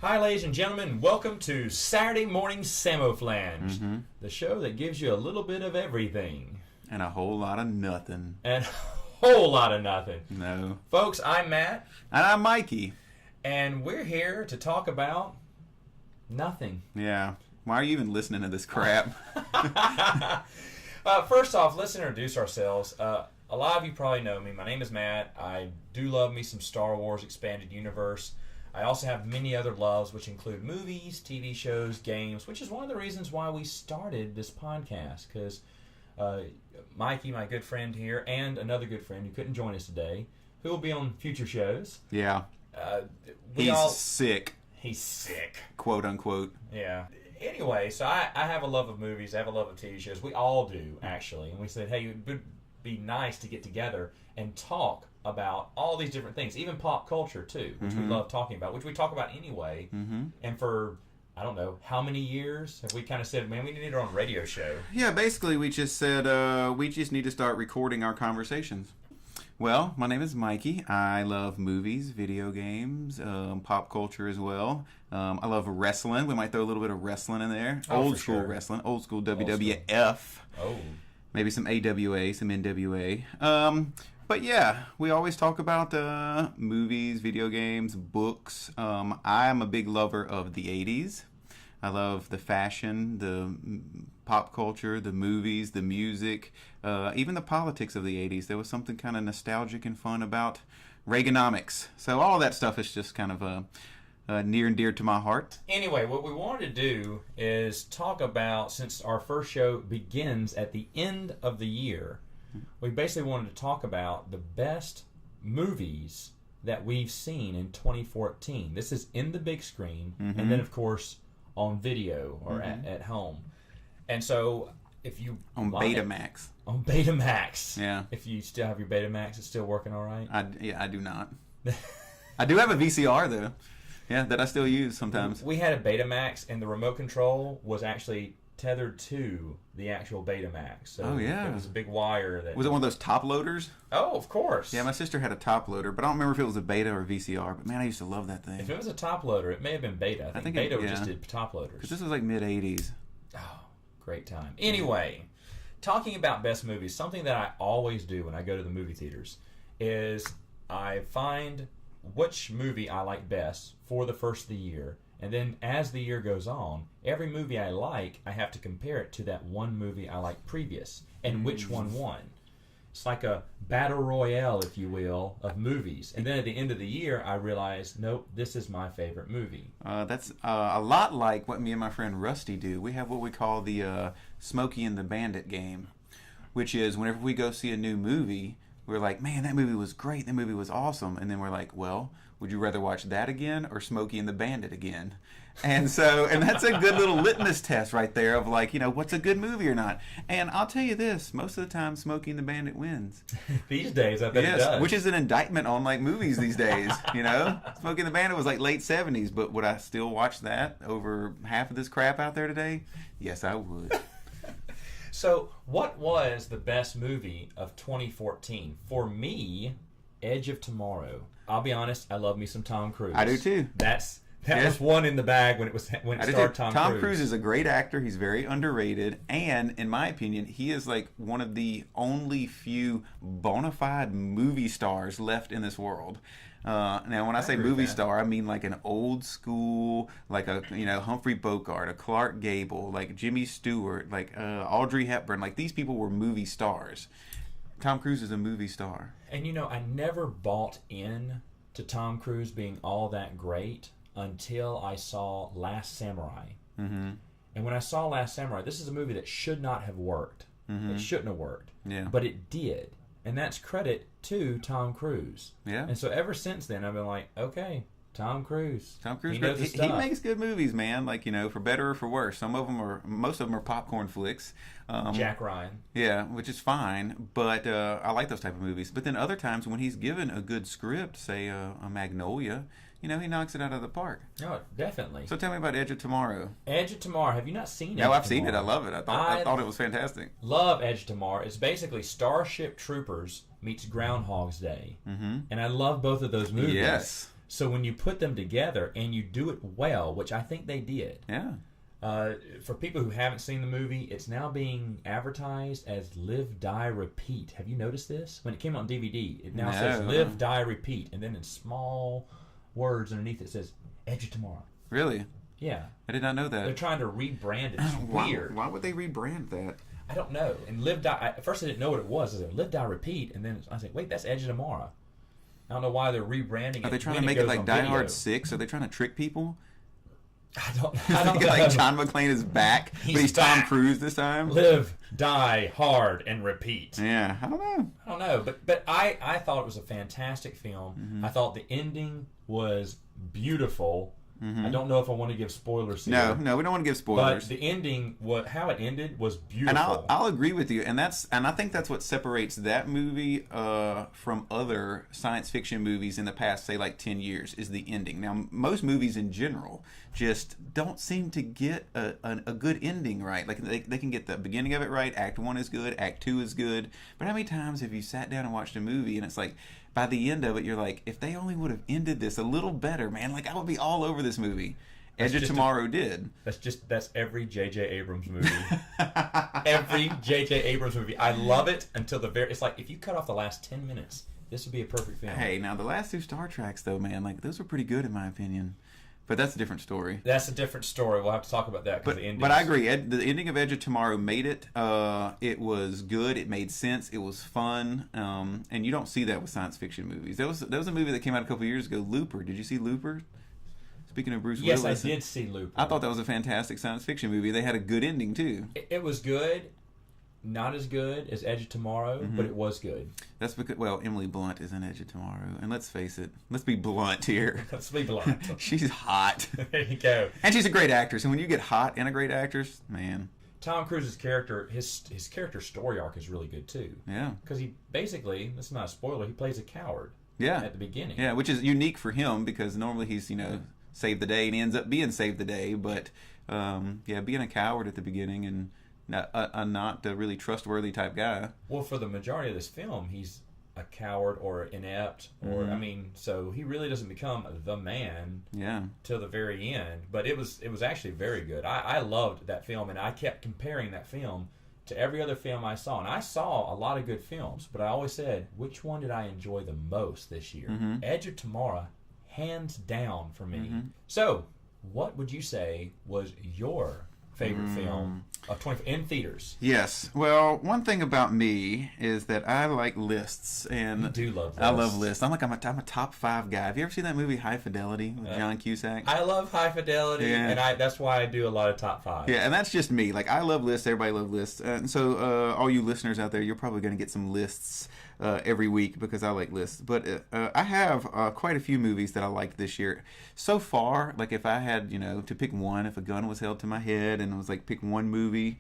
Hi, ladies and gentlemen. Welcome to Saturday Morning Samoflange, the show that gives you a little bit of everything. And a whole lot of nothing. And a whole lot of nothing. No. Folks, I'm Matt. And I'm Mikey. And we're here to talk about nothing. Yeah. Why are you even listening to this crap? First off, let's introduce ourselves. A lot of you probably know me. My name is Matt. I do love me some Star Wars Expanded Universe. I also have many other loves, which include movies, TV shows, games, which is one of the reasons why we started this podcast, because Mikey, my good friend here, and another good friend who couldn't join us today, who will be on future shows. Yeah. He's sick. He's sick. Quote, unquote. Yeah. Anyway, so I have a love of movies. I have a love of TV shows. We all do, actually. And we said, hey, it would be nice to get together and talk about all these different things, even pop culture too, which we love talking about, which we talk about anyway. And for, I don't know, how many years have we kind of said, man, we need our own radio show? Yeah, basically we just said we just need to start recording our conversations. Well, my name is Mikey. I love movies, video games, pop culture as well. I love wrestling. We might throw a little bit of wrestling in there. Old school wrestling. Old school WWF. Oh. Maybe some AWA, some NWA. But yeah, we always talk about movies, video games, books. I'm a big lover of the 80s. I love the fashion, the pop culture, the movies, the music, even the politics of the 80s. There was something kind of nostalgic and fun about Reaganomics. So all that stuff is just kind of near and dear to my heart. Anyway, what we wanted to do is talk about, since our first show begins at the end of the year, we basically wanted to talk about the best movies that we've seen in 2014. This is in the big screen, and then, of course, on video or at home. And so, if you... On Betamax. On Betamax. Yeah. If you still have your Betamax, it's still working all right? I do not. I do have a VCR, though. Yeah, that I still use sometimes. We had a Betamax, and the remote control was actually tethered to the actual Betamax. So it was a big wire. Was it one of those top loaders? Oh, of course. Yeah, my sister had a top loader, but I don't remember if it was a Beta or VCR. But man, I used to love that thing. If it was a top loader, it may have been Beta. I think Beta just did top loaders. Because this was like mid-'80s. Oh, great time. Anyway, talking about best movies, something that I always do when I go to the movie theaters is I find which movie I like best for the first of the year. And then as the year goes on, every movie I like, I have to compare it to that one movie I liked previous and which one won. It's like a battle royale, if you will, of movies. And then at the end of the year, I realize, nope, this is my favorite movie. That's a lot like what me and my friend Rusty do. We have what we call the Smokey and the Bandit game, which is whenever we go see a new movie, we're like, man, that movie was great. That movie was awesome. And then we're like, well, would you rather watch that again or Smokey and the Bandit again? And that's a good little litmus test right there of like, what's a good movie or not. And I'll tell you this, most of the time Smokey and the Bandit wins. These days, I bet it does. Which is an indictment on like movies these days, Smokey and the Bandit was like late 70s, but would I still watch that over half of this crap out there today? Yes, I would. So, what was the best movie of 2014? For me, Edge of Tomorrow. I'll be honest, I love me some Tom Cruise. I do too. That was one in the bag when it starred Tom Cruise. Tom Cruise is a great actor. He's very underrated, and in my opinion, he is like one of the only few bona fide movie stars left in this world. Now, when I say movie star, I mean like an old school, like a Humphrey Bogart, a Clark Gable, like Jimmy Stewart, like Audrey Hepburn. Like these people were movie stars. Tom Cruise is a movie star. And I never bought in to Tom Cruise being all that great until I saw Last Samurai. And when I saw Last Samurai, this is a movie that should not have worked. It shouldn't have worked. Yeah. But it did. And that's credit to Tom Cruise. Yeah. And so ever since then, I've been like, okay, Tom Cruise. He knows his stuff. He makes good movies, man. Like, for better or for worse. Most of them are popcorn flicks. Jack Ryan. Yeah, which is fine. But I like those type of movies. But then other times when he's given a good script, say a Magnolia, he knocks it out of the park. Oh, definitely. So tell me about Edge of Tomorrow. Edge of Tomorrow. Have you not seen it? No, I've seen it. I love it. I thought it was fantastic. Love Edge of Tomorrow. It's basically Starship Troopers meets Groundhog's Day. And I love both of those movies. Yes. So when you put them together and you do it well, which I think they did. Yeah. For people who haven't seen the movie, it's now being advertised as Live, Die, Repeat. Have you noticed this? When it came out on DVD, it now says Live, Die, Repeat. And then in small words underneath it says Edge of Tomorrow. Really? Yeah. I did not know that. They're trying to rebrand it. It's weird. Why would they rebrand that? I don't know. And Live, Die... At first I didn't know what it was. I said, Live, Die, Repeat. And then I said, wait, that's Edge of Tomorrow. I don't know why they're rebranding it. Are they trying to make it like Die Hard 6? Are they trying to trick people? I don't know. Like John McClane is back, but he's Tom Cruise this time. Live, die, hard, and repeat. Yeah, I don't know. But I thought it was a fantastic film. Mm-hmm. I thought the ending was beautiful. Mm-hmm. I don't know if I want to give spoilers here. No, we don't want to give spoilers. But the ending, how it ended, was beautiful. And I'll agree with you. And I think that's what separates that movie from other science fiction movies in the past, say like 10 years, is the ending. Now, most movies in general just don't seem to get a good ending right. Like they can get the beginning of it right. Act 1 is good. Act 2 is good. But how many times have you sat down and watched a movie and it's like, by the end of it, you're like, if they only would have ended this a little better, man, like I would be all over this movie. Edge of Tomorrow did. That's every J.J. Abrams movie. Every J.J. Abrams movie. I love it until the very... It's like, if you cut off the last 10 minutes, this would be a perfect film. Hey, now the last 2 Star Treks, though, man, like those were pretty good in my opinion. But that's a different story. That's a different story. We'll have to talk about that. But I agree. The ending of Edge of Tomorrow made it. It was good. It made sense. It was fun. And you don't see that with science fiction movies. There was a movie that came out a couple years ago, Looper. Did you see Looper? Speaking of Bruce Willis. Yes, I did see Looper. I thought that was a fantastic science fiction movie. They had a good ending, too. It was good. Not as good as Edge of Tomorrow, but it was good. That's because, well, Emily Blunt is in Edge of Tomorrow. And let's face it, let's be blunt here. Let's be blunt. She's hot. There you go. And she's a great actress. And when you get hot and a great actress, man. Tom Cruise's character, his character story arc is really good, too. Yeah. Because he basically, this is not a spoiler, he plays a coward. Yeah. At the beginning. Yeah, which is unique for him because normally he's, saved the day and he ends up being saved the day. But, being a coward at the beginning and not a really trustworthy type guy. Well, for the majority of this film, he's a coward or inept, or so he really doesn't become the man. Yeah. Till the very end. But it was actually very good. I loved that film, and I kept comparing that film to every other film I saw, and I saw a lot of good films. But I always said, which one did I enjoy the most this year? Mm-hmm. Edge of Tomorrow, hands down for me. Mm-hmm. So, what would you say was your favorite film of 20 in theaters? Yes. Well, one thing about me is that I like lists, and you do love lists. I love lists. I'm a top 5 guy. Have you ever seen that movie High Fidelity with John Cusack? I love High Fidelity, and that's why I do a lot of top 5. Yeah, and that's just me. Like I love lists. Everybody loves lists, and so all you listeners out there, you're probably going to get some lists every week because I like lists. But I have quite a few movies that I liked this year. So far, like if I had, to pick one, if a gun was held to my head and it was like pick one movie,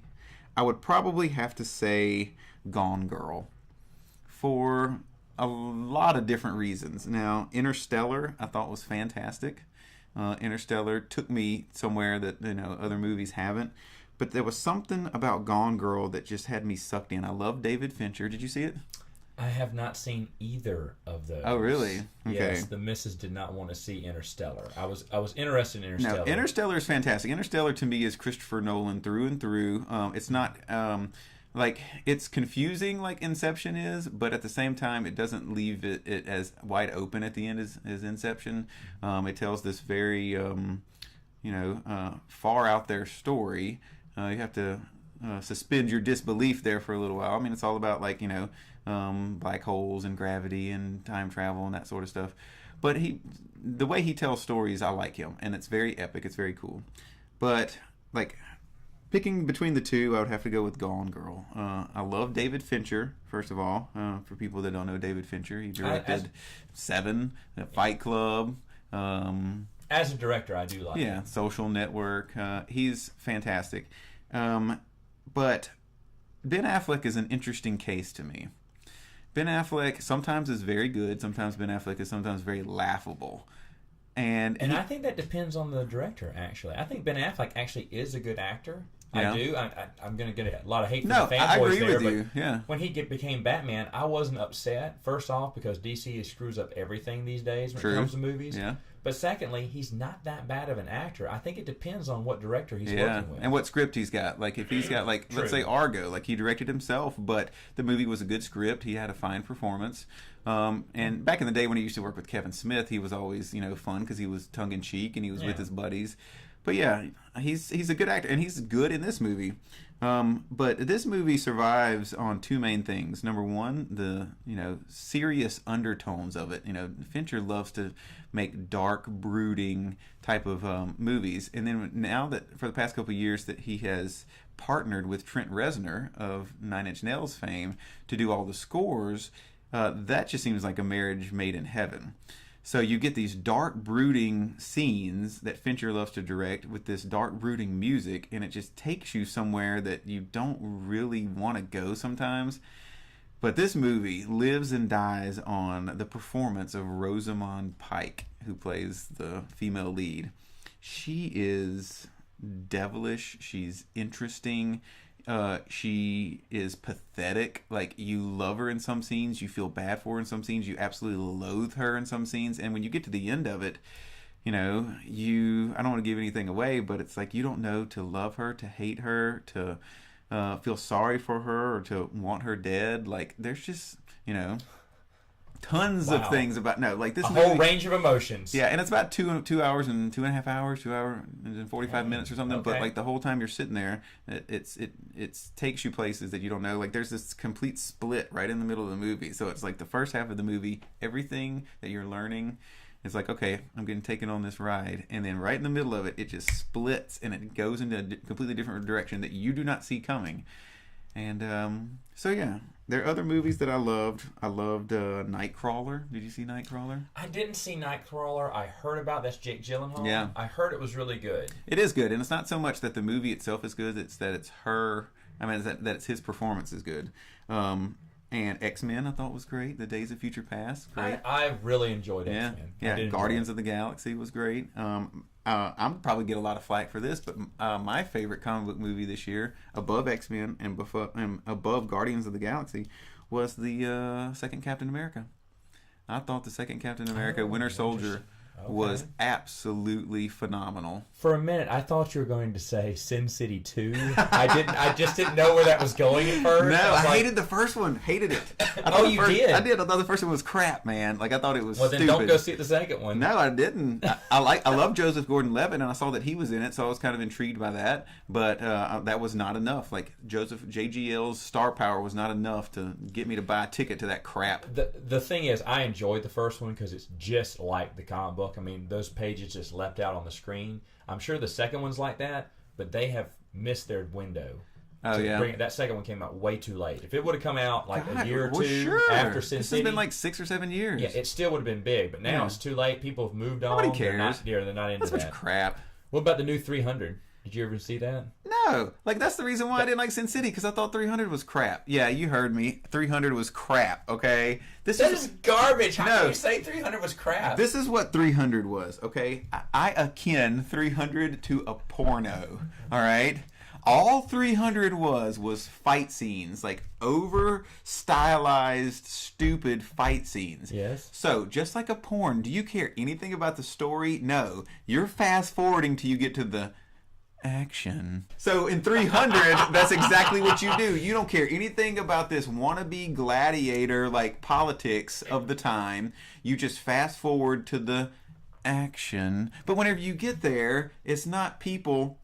I would probably have to say Gone Girl for a lot of different reasons. Now, Interstellar I thought was fantastic. Interstellar took me somewhere that, other movies haven't. But there was something about Gone Girl that just had me sucked in. I love David Fincher. Did you see it? I have not seen either of those. Oh, really? Okay. Yes, the missus did not want to see Interstellar. I was interested in Interstellar. No, Interstellar is fantastic. Interstellar to me is Christopher Nolan through and through. It's not it's confusing like Inception is, but at the same time, it doesn't leave it as wide open at the end as Inception. It tells this very far out there story. You have to suspend your disbelief there for a little while. I mean, it's all about black holes and gravity and time travel and that sort of stuff. But the way he tells stories, I like him, and it's very epic. It's very cool. But picking between the two, I would have to go with Gone Girl. I love David Fincher. First of all, for people that don't know David Fincher, he directed Seven, Fight Club. As a director, I do like him. Yeah, Social Network. He's fantastic. But Ben Affleck is an interesting case to me. Ben Affleck sometimes is very good. Sometimes Ben Affleck is sometimes very laughable. And I think that depends on the director, actually. I think Ben Affleck actually is a good actor. I do. I'm going to get a lot of hate from No, the I fanboys agree there. with But you. Yeah. when he became Batman, I wasn't upset. First off, because DC screws up everything these days when it comes to movies. Yeah. But secondly, he's not that bad of an actor. I think it depends on what director he's Yeah, working with. and what script he's got. Like, if he's got, like, let's say Argo, like, he directed himself, but the movie was a good script. He had a fine performance. And back in the day when he used to work with Kevin Smith, he was always, fun because he was tongue-in-cheek and he was with his buddies. But yeah, he's a good actor, and he's good in this movie. But this movie survives on two main things. Number one, the serious undertones of it. Fincher loves to make dark, brooding type of movies. And then now that for the past couple of years that he has partnered with Trent Reznor of Nine Inch Nails fame to do all the scores, that just seems like a marriage made in heaven. So you get these dark, brooding scenes that Fincher loves to direct with this dark, brooding music, and it just takes you somewhere that you don't really want to go sometimes. But this movie lives and dies on the performance of Rosamund Pike, who plays the female lead. She is devilish. She's interesting. She is pathetic. Like, you love her in some scenes, you feel bad for her in some scenes, you absolutely loathe her in some scenes, and when you get to the end of it, I don't want to give anything away, but it's like you don't know to love her, to hate her, to feel sorry for her, or to want her dead. Like, there's just tons of things about this a movie, whole range of emotions. Yeah, and it's about 2 hours and 2.5 hours, 2 hours and 45 minutes or something. Okay. But like the whole time you're sitting there, it takes you places that you don't know. Like, there's this complete split right in the middle of the movie. So it's like the first half of the movie, everything that you're learning is like, okay, I'm getting taken on this ride, and then right in the middle of it, it just splits and it goes into a completely different direction that you do not see coming. And so yeah, there are other movies that I loved. I loved Nightcrawler. Did you see Nightcrawler? I didn't see Nightcrawler. I heard about that's Jake Gyllenhaal. Yeah, I heard it was really good. It is good, and it's not so much that the movie itself is good; it's that it's her. I mean, that it's his performance is good. And X-Men, I thought was great. The Days of Future Past, great. I really enjoyed X-Men. Yeah, Guardians of the Galaxy was great. I'm probably get a lot of flack for this, but my favorite comic book movie this year, above X-Men and above Guardians of the Galaxy, was the second Captain America. I thought the second Captain America, Winter Soldier, was absolutely phenomenal. For a minute, I thought you were going to say Sin City 2. I just didn't know where that was going at first. No, I hated the first one. Hated it. You did? I did. I thought the first one was crap, man. Like, I thought it was stupid. Well, then don't go see the second one. No, I didn't. I love Joseph Gordon-Levitt, and I saw that he was in it, so I was kind of intrigued by that. But that was not enough. Like, JGL's star power was not enough to get me to buy a ticket to that crap. The thing is, I enjoyed the first one because it's just like the comic book. I mean, those pages just leapt out on the screen. I'm sure the second one's like that, but they have missed their window. Oh, yeah. That second one came out way too late. If it would have come out like a year or two sure. after Sin This City, has been like 6 or 7 years. yeah, it still would have been big. But now it's too late. People have moved on. Nobody cares. They're not into That's that. such crap. What about the new 300? Did you ever see that? No. Like, that's the reason why I didn't like Sin City, because I thought 300 was crap. Yeah, you heard me. 300 was crap, okay? That is garbage. How can you say 300 was crap? This is what 300 was, okay? I akin 300 to a porno, all right? All 300 was fight scenes, like over stylized, stupid fight scenes. Yes. So, just like a porn, do you care anything about the story? No. You're fast forwarding till you get to the action. So in 300, that's exactly what you do. You don't care anything about this wannabe gladiator like politics of the time. You just fast forward to the action. But whenever you get there, it's not people.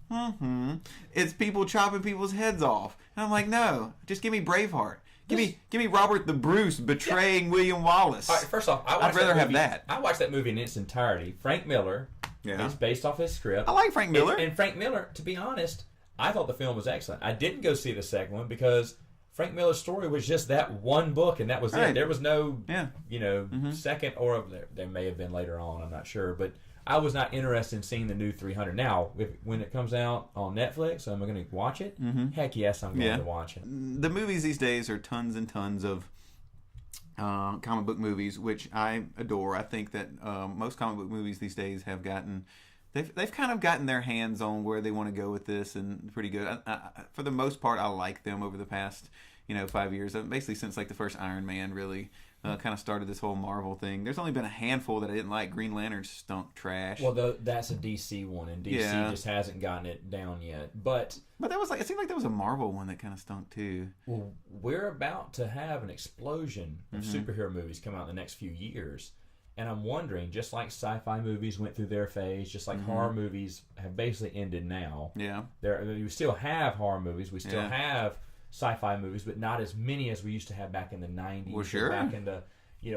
It's people chopping people's heads off. And I'm like, no, just give me Braveheart. Give me Robert the Bruce betraying William Wallace. All right, first off, I'd rather have that. I watched that movie in its entirety. Frank Miller. Yeah. It's based off his script. I like Frank Miller. And Frank Miller, to be honest, I thought the film was excellent. I didn't go see the second one because Frank Miller's story was just that one book, and that was it. There was no, second, or there may have been later on. I'm not sure, but I was not interested in seeing the new 300. Now, when it comes out on Netflix, am I going to watch it? Heck yes, I'm going to watch it. The movies these days are tons and tons of comic book movies, which I adore. I think that most comic book movies these days have gotten they've kind of gotten their hands on where they want to go with this, and pretty good. For the most part, I like them over the past 5 years. Basically, since like the first Iron Man, really. Kind of started this whole Marvel thing. There's only been a handful that I didn't like. Green Lantern stunk trash. Well, that's a DC one, and DC just hasn't gotten it down yet. But that was it seemed like there was a Marvel one that kind of stunk too. Well, we're about to have an explosion of superhero movies come out in the next few years, and I'm wondering, just like sci-fi movies went through their phase, just like horror movies have basically ended now. Yeah, we still have horror movies. We still have sci-fi movies, but not as many as we used to have back in the 90s. Well, sure. Back in the,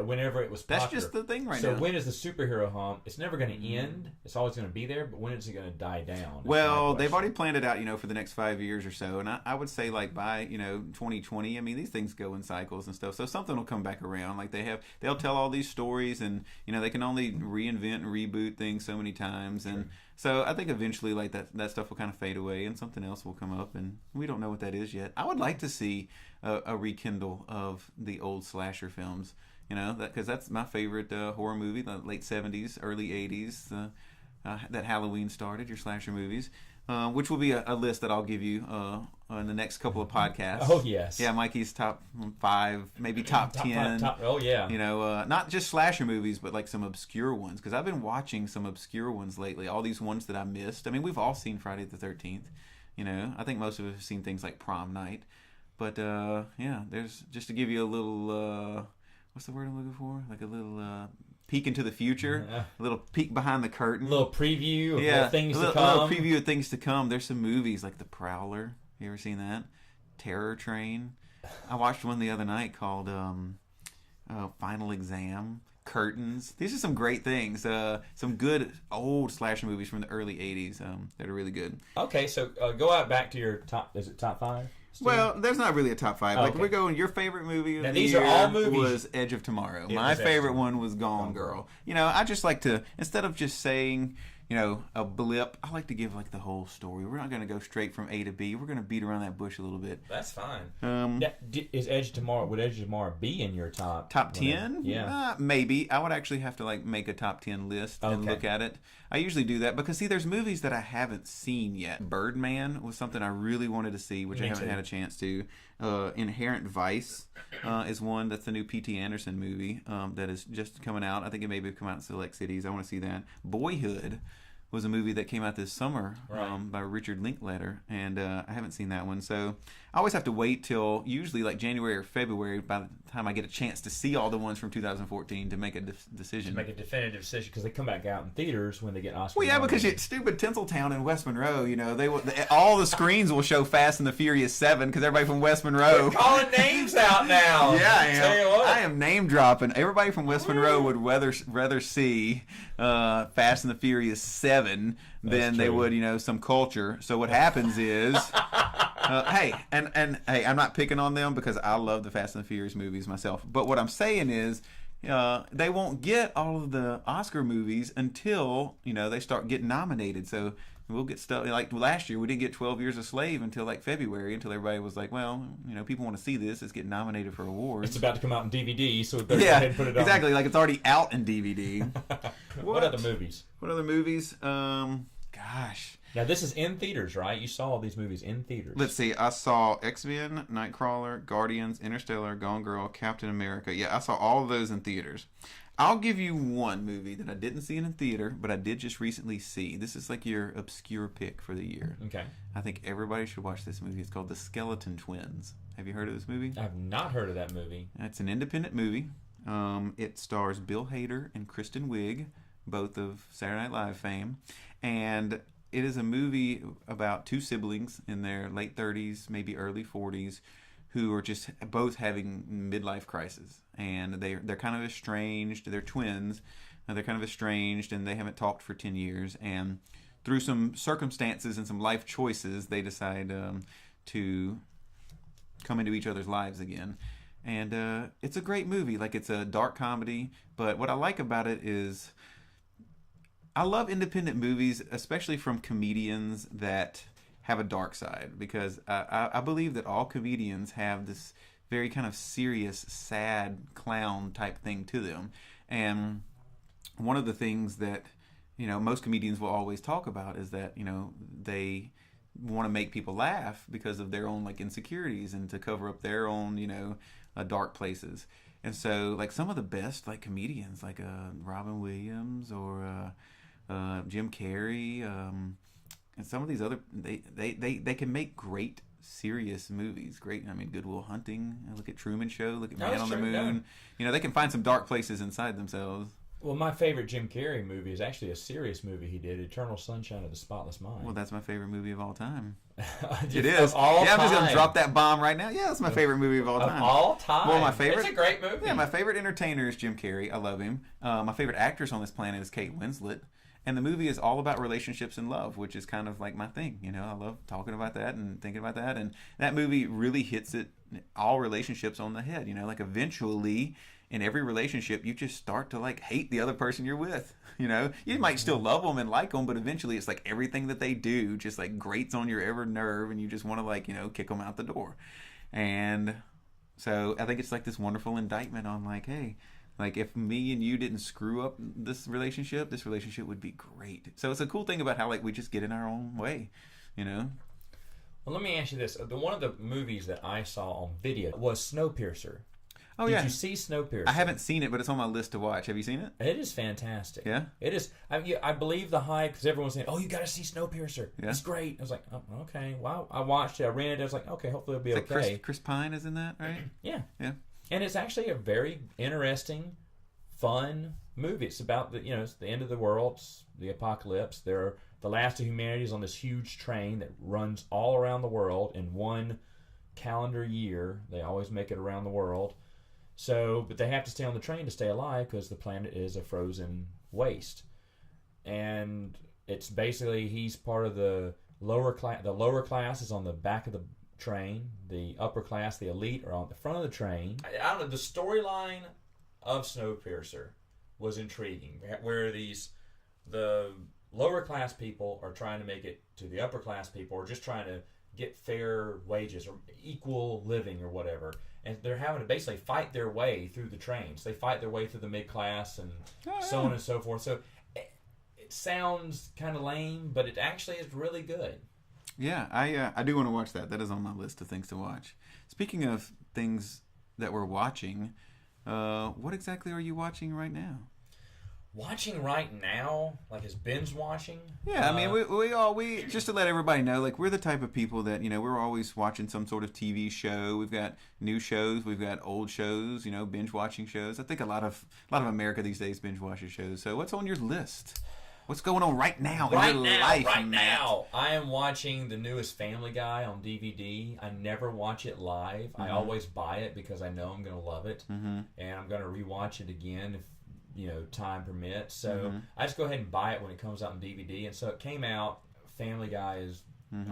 whenever it was popular. That's just the thing now. So when is the superhero hump? It's never going to end. It's always going to be there, but when is it going to die down? Well, they've already planned it out, for the next 5 years or so. And I would say, like, by, 2020, I mean, these things go in cycles and stuff. So something will come back around. Like, they'll tell all these stories, and, they can only reinvent and reboot things so many times. And so I think eventually, like, that stuff will kind of fade away and something else will come up. And we don't know what that is yet. I would like to see a rekindle of the old slasher films. Because that's my favorite horror movie, the late 70s, early 80s, that Halloween started, your slasher movies, which will be a list that I'll give you in the next couple of podcasts. Oh, yes. Yeah, Mikey's top 5, maybe top 10. Oh, yeah. Not just slasher movies, but like some obscure ones, because I've been watching some obscure ones lately, all these ones that I missed. I mean, we've all seen Friday the 13th. I think most of us have seen things like Prom Night. But, there's, just to give you a little... what's the word I'm looking for? Like a little peek into the future, a little peek behind the curtain, a little preview of things to come. A little preview of things to come. There's some movies like The Prowler. You ever seen that? Terror Train. I watched one the other night called Final Exam. Curtains. These are some great things. Some good old slasher movies from the early 80s that are really good. Okay, so go out back to your top. Is it top 5? Well, there's not really a top 5. Like, we're going, your favorite movie of the these year are all movies. Was Edge of Tomorrow. My favorite one was Gone Girl. I just like to, instead of just saying, a blip, I like to give, like, the whole story. We're not going to go straight from A to B. We're going to beat around that bush a little bit. That's fine. Is Edge of Tomorrow, would Edge of Tomorrow be in your top 10? Yeah. Maybe. I would actually have to, like, make a top 10 list and look at it. I usually do that because, see, there's movies that I haven't seen yet. Birdman was something I really wanted to see, which I haven't had a chance to. Inherent Vice is one. That's the new P.T. Anderson movie that is just coming out. I think it maybe come out in select cities. I want to see that. Boyhood was a movie that came out this summer by Richard Linklater, and I haven't seen that one. So I always have to wait till usually like January or February by the time I get a chance to see all the ones from 2014 to make a decision. To make a definitive decision, because they come back out in theaters when they get Oscar. Well, yeah, because stupid Tinseltown in West Monroe, all the screens will show Fast and the Furious 7 because everybody from West Monroe. You're calling names out now. Yeah, I am name dropping. Everybody from West Monroe would rather see Fast and the Furious 7 than they would, some culture. So what happens is, hey, I'm not picking on them because I love the Fast and the Furious movies myself. But what I'm saying is, they won't get all of the Oscar movies until they start getting nominated. So we'll get stuff like last year. We didn't get 12 Years a Slave until like February, until everybody was like, well, people want to see this. It's getting nominated for awards. It's about to come out in DVD, so they're go ahead and put it on. Exactly. Like it's already out in DVD. What other movies? Gosh. Now this is in theaters, right? You saw all these movies in theaters. Let's see. I saw X-Men, Nightcrawler, Guardians, Interstellar, Gone Girl, Captain America. Yeah, I saw all of those in theaters. I'll give you one movie that I didn't see in a theater, but I did just recently see. This is like your obscure pick for the year. Okay. I think everybody should watch this movie. It's called The Skeleton Twins. Have you heard of this movie? I have not heard of that movie. It's an independent movie. It stars Bill Hader and Kristen Wiig, both of Saturday Night Live fame. And it is a movie about two siblings in their late 30s, maybe early 40s, who are just both having midlife crisis. And they're kind of estranged. They're twins. And they're kind of estranged, and they haven't talked for 10 years. And through some circumstances and some life choices, they decide to come into each other's lives again. And it's a great movie. Like, it's a dark comedy. But what I like about it is I love independent movies, especially from comedians that have a dark side, because I believe that all comedians have this very kind of serious, sad clown type thing to them. And one of the things that most comedians will always talk about is that, they want to make people laugh because of their own like insecurities and to cover up their own, dark places. And so like some of the best like comedians like Robin Williams or Jim Carrey, and some of these other they can make great serious movies. Great, Good Will Hunting. Look at Truman Show. Look at Man on the Moon. They can find some dark places inside themselves. Well, my favorite Jim Carrey movie is actually a serious movie he did, Eternal Sunshine of the Spotless Mind. Well, that's my favorite movie of all time. It is. I'm just going to drop that bomb right now. Yeah, that's my favorite movie of all time. Of all time? Well, my favorite. It's a great movie. Yeah, my favorite entertainer is Jim Carrey. I love him. My favorite actress on this planet is Kate Winslet. And the movie is all about relationships and love, which is kind of like my thing. I love talking about that and thinking about that. And that movie really hits all relationships on the head. Like eventually in every relationship, you just start to like hate the other person you're with. You might still love them and like them, but eventually it's like everything that they do just like grates on your every nerve and you just want to like, kick them out the door. And so I think it's like this wonderful indictment on like, hey, like if me and you didn't screw up this relationship would be great. So it's a cool thing about how like we just get in our own way, Well, let me ask you this. One of the movies that I saw on video was Snowpiercer. Oh, Did you see Snowpiercer? I haven't seen it, but it's on my list to watch. Have you seen it? It is fantastic. Yeah? It is. I believe the hype because everyone's saying, oh, you got to see Snowpiercer. Yeah? It's great. I was like, oh, okay. Wow. I watched it. I rented it. I was like, okay, hopefully it'll be it's okay. Like Chris Pine is in that, right? Yeah. Yeah. And it's actually a very interesting, fun movie. It's about it's the end of the world, it's the apocalypse. The last of humanity is on this huge train that runs all around the world in one calendar year. They always make it around the world. So, but they have to stay on the train to stay alive because the planet is a frozen waste. And it's basically he's part of the lower class. The lower class is on the back of the train. The upper class, the elite, are on the front of the train. I don't know. The storyline of Snowpiercer was intriguing, where the lower class people are trying to make it to the upper class people, or just trying to get fair wages or equal living or whatever, and they're having to basically fight their way through the trains. They fight their way through the mid class and so on and so forth. So it sounds kind of lame, but it actually is really good. Yeah, I do want to watch that. That is on my list of things to watch. Speaking of things that we're watching, what exactly are you watching right now? Watching right now, like is binge watching? Yeah, we just to let everybody know, like we're the type of people that we're always watching some sort of TV show. We've got new shows, we've got old shows, binge watching shows. I think a lot of America these days binge watches shows. So what's on your list? What's going on right now in your life? Right now, I am watching the newest Family Guy on DVD. I never watch it live. Mm-hmm. I always buy it because I know I'm going to love it, and I'm going to rewatch it again if time permits. So I just go ahead and buy it when it comes out on DVD. And so it came out. Family Guy is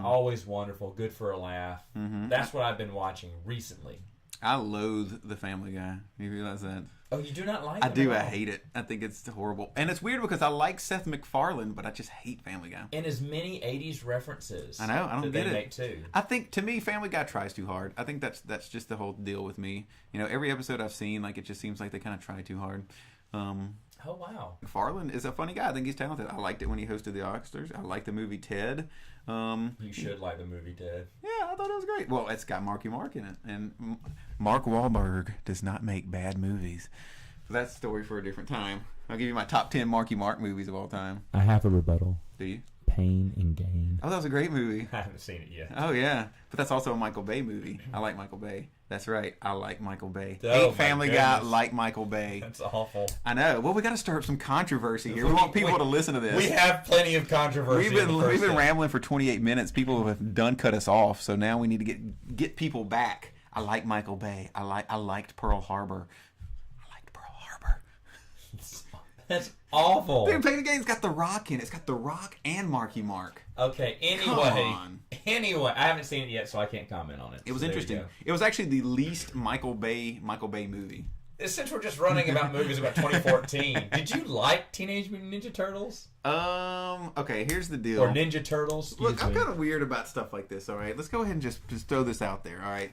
always wonderful, good for a laugh. That's what I've been watching recently. I loathe the Family Guy. You realize that? Oh, you do not like it? I do. I hate it. I think it's horrible. And it's weird because I like Seth MacFarlane, but I just hate Family Guy. And as many 80s references. I know. I don't get it. Make too. I think, to me, Family Guy tries too hard. I think that's just the whole deal with me. Every episode I've seen, like it just seems like they kind of try too hard. Oh, wow. MacFarlane is a funny guy. I think he's talented. I liked it when he hosted the Oscars. I like the movie Ted. You should like the movie Ted. Yeah, I thought it was great. Well, it's got Marky Mark in it. And Mark Wahlberg does not make bad movies. That's a story for a different time. I'll give you my top 10 Marky Mark movies of all time. I have a rebuttal. Do you? Pain and Gain. Oh, that was a great movie. I haven't seen it yet. Oh, yeah. But that's also a Michael Bay movie. I like Michael Bay. That's right. I like Michael Bay. Oh, Hate Family Guy, like Michael Bay. That's awful. I know. Well, we got to start some controversy here. We want people to listen to this. We have plenty of controversy. We've been rambling for 28 minutes. People have done cut us off. So now we need to get people back. I like Michael Bay. I liked Pearl Harbor. That's awful. Dude, Pain and Gain's got The Rock in it. It's got The Rock and Marky Mark. Okay, anyway, I haven't seen it yet, so I can't comment on it. It was interesting. It was actually the least Michael Bay movie. Since we're just running about movies about 2014, did you like Teenage Mutant Ninja Turtles? Okay, here's the deal. Or Ninja Turtles? Look, I'm kind of weird about stuff like this, all right? Let's go ahead and just throw this out there, all right?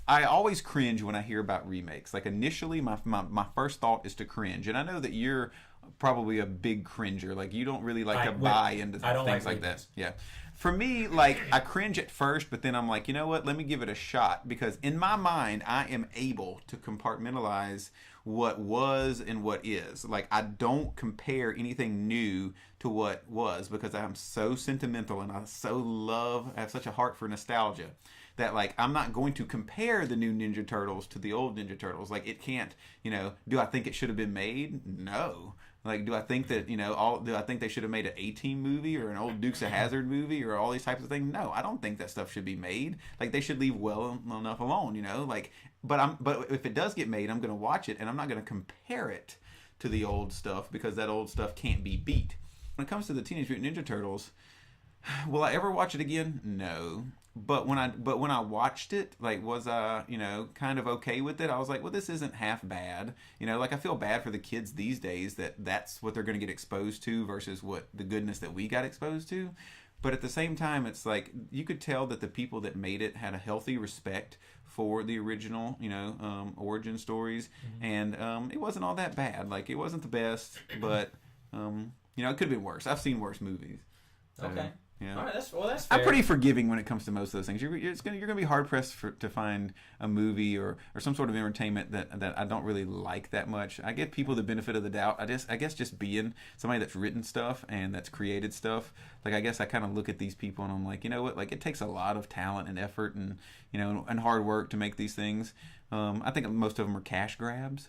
I always cringe when I hear about remakes. Like initially, my first thought is to cringe, and I know that you're probably a big cringer. Like you don't really like to Wait, buy into I don't things like like that. movies. Yeah. For me, like I cringe at first, but then I'm like, you know what? Let me give it a shot because in my mind, I am able to compartmentalize what was and what is. Like I don't compare anything new to what was because I'm so sentimental and I have such a heart for nostalgia that like I'm not going to compare the new Ninja Turtles to the old Ninja Turtles. Like it can't, do I think it should have been made? No. Like, do I think that, do I think they should have made an A-Team movie or an old Dukes of Hazzard movie or all these types of things? No, I don't think that stuff should be made. Like, they should leave well enough alone, Like, but if it does get made, I'm going to watch it and I'm not going to compare it to the old stuff because that old stuff can't be beat. When it comes to the Teenage Mutant Ninja Turtles, will I ever watch it again? No. But when I watched it, like, was I, kind of okay with it? I was like, well, this isn't half bad. Like I feel bad for the kids these days that's what they're going to get exposed to versus what the goodness that we got exposed to. But at the same time, it's like you could tell that the people that made it had a healthy respect for the original, origin stories, and it wasn't all that bad. Like it wasn't the best, but it could have been worse. I've seen worse movies. So, Okay. yeah. All right, that's fair. I'm pretty forgiving when it comes to most of those things. You're gonna be hard pressed to find a movie or some sort of entertainment that I don't really like that much. I give people the benefit of the doubt. I guess just being somebody that's written stuff and that's created stuff. Like I guess I kind of look at these people and I'm like, you know what? Like it takes a lot of talent and effort and and hard work to make these things. I think most of them are cash grabs.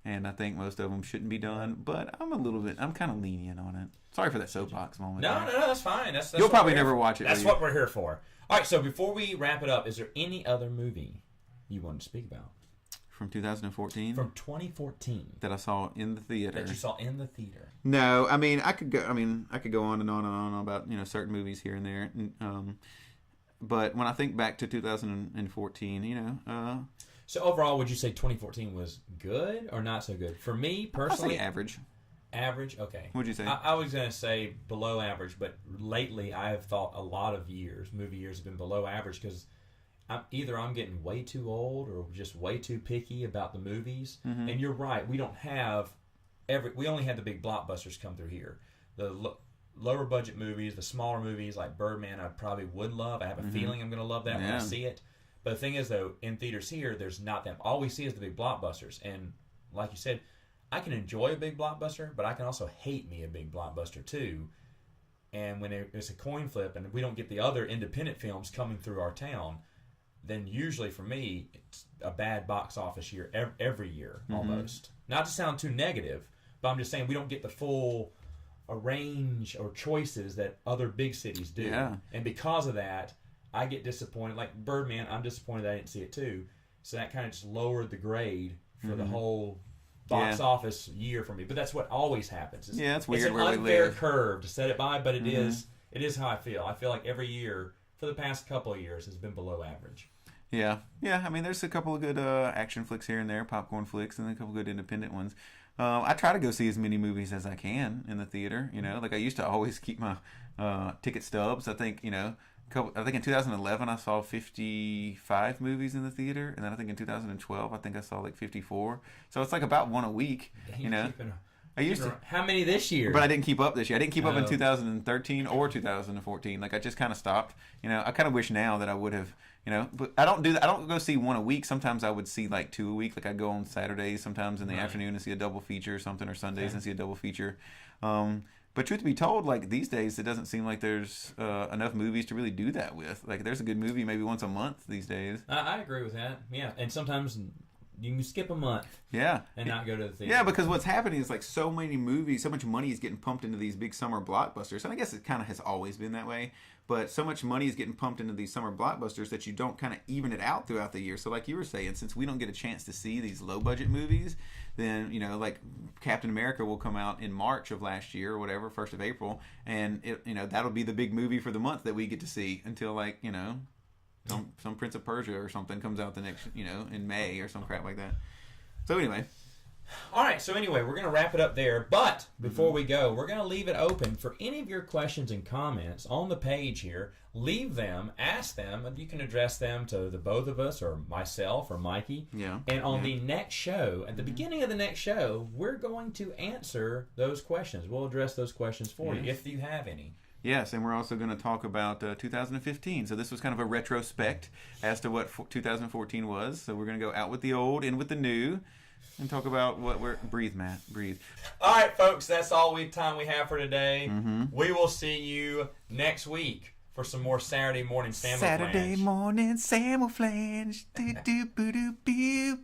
And I think most of them shouldn't be done, but I'm kind of lenient on it. Sorry for that soapbox moment. No, that's fine. That's You'll probably never watch it. That's what we're here for. All right, so before we wrap it up, is there any other movie you wanted to speak about? From 2014? From 2014. That I saw in the theater. That you saw in the theater. No, I mean, I could go on and on and on about, certain movies here and there. But when I think back to 2014, So overall, would you say 2014 was good or not so good? For me personally, I'd say average. Average, okay. What'd you say? I was going to say below average, but lately I have thought a lot of movie years have been below average because I'm getting way too old or just way too picky about the movies. Mm-hmm. And you're right, we only had the big blockbusters come through here. The lower budget movies, the smaller movies like Birdman, I probably would love. I have a feeling I'm going to love that when I see it. But the thing is, though, in theaters here, there's not them. All we see is the big blockbusters. And like you said, I can enjoy a big blockbuster, but I can also hate me a big blockbuster, too. And when it's a coin flip and we don't get the other independent films coming through our town, then usually for me, it's a bad box office year every year, almost. Not to sound too negative, but I'm just saying we don't get the full range or choices that other big cities do. Yeah. And because of that, I get disappointed. Like Birdman, I'm disappointed that I didn't see it too. So that kind of just lowered the grade for the whole box office year for me. But that's what always happens. It's weird. It's an where unfair we live. curve to set it by, but it is how I feel. I feel like every year for the past couple of years has been below average. Yeah. I mean, there's a couple of good action flicks here and there, popcorn flicks, and a couple good independent ones. I try to go see as many movies as I can in the theater. Like I used to always keep my ticket stubs. I think in 2011 I saw 55 movies in the theater, and then I think in 2012 I saw like 54. So it's like about one a week. I used to. How many this year? But I didn't keep up this year. I didn't keep up in 2013 or 2014. Like I just kind of stopped. I kind of wish now that I would have. But I don't do that. I don't go see one a week. Sometimes I would see like two a week. Like I go on Saturdays sometimes in the afternoon and see a double feature or something, or Sundays and see a double feature. But truth be told, like these days, it doesn't seem like there's enough movies to really do that with. Like there's a good movie maybe once a month these days. I agree with that. Yeah, and sometimes you can skip a month. Yeah. And not go to the theater. Yeah, because what's happening is like so many movies, so much money is getting pumped into these big summer blockbusters. And I guess it kind of has always been that way. But so much money is getting pumped into these summer blockbusters that you don't kind of even it out throughout the year. So like you were saying, since we don't get a chance to see these low budget movies, then, like Captain America will come out in March of last year or whatever, 1st of April. And, that'll be the big movie for the month that we get to see until like, some Prince of Persia or something comes out the next, in May or some crap like that. So anyway. All right, so anyway, we're going to wrap it up there. But before we go, we're going to leave it open for any of your questions and comments on the page here. Leave them, ask them, and you can address them to the both of us or myself or Mikey. Yeah. And on the next show, at the beginning of the next show, we're going to answer those questions. We'll address those questions for you if you have any. Yes, and we're also going to talk about 2015. So this was kind of a retrospect as to what 2014 was. So we're going to go out with the old, in with the new, and talk about what we're... Breathe, Matt. Breathe. All right, folks, that's all time we have for today. We will see you next week for some more Saturday morning Samoflange. Saturday morning Samoflange. Do do boo do boo.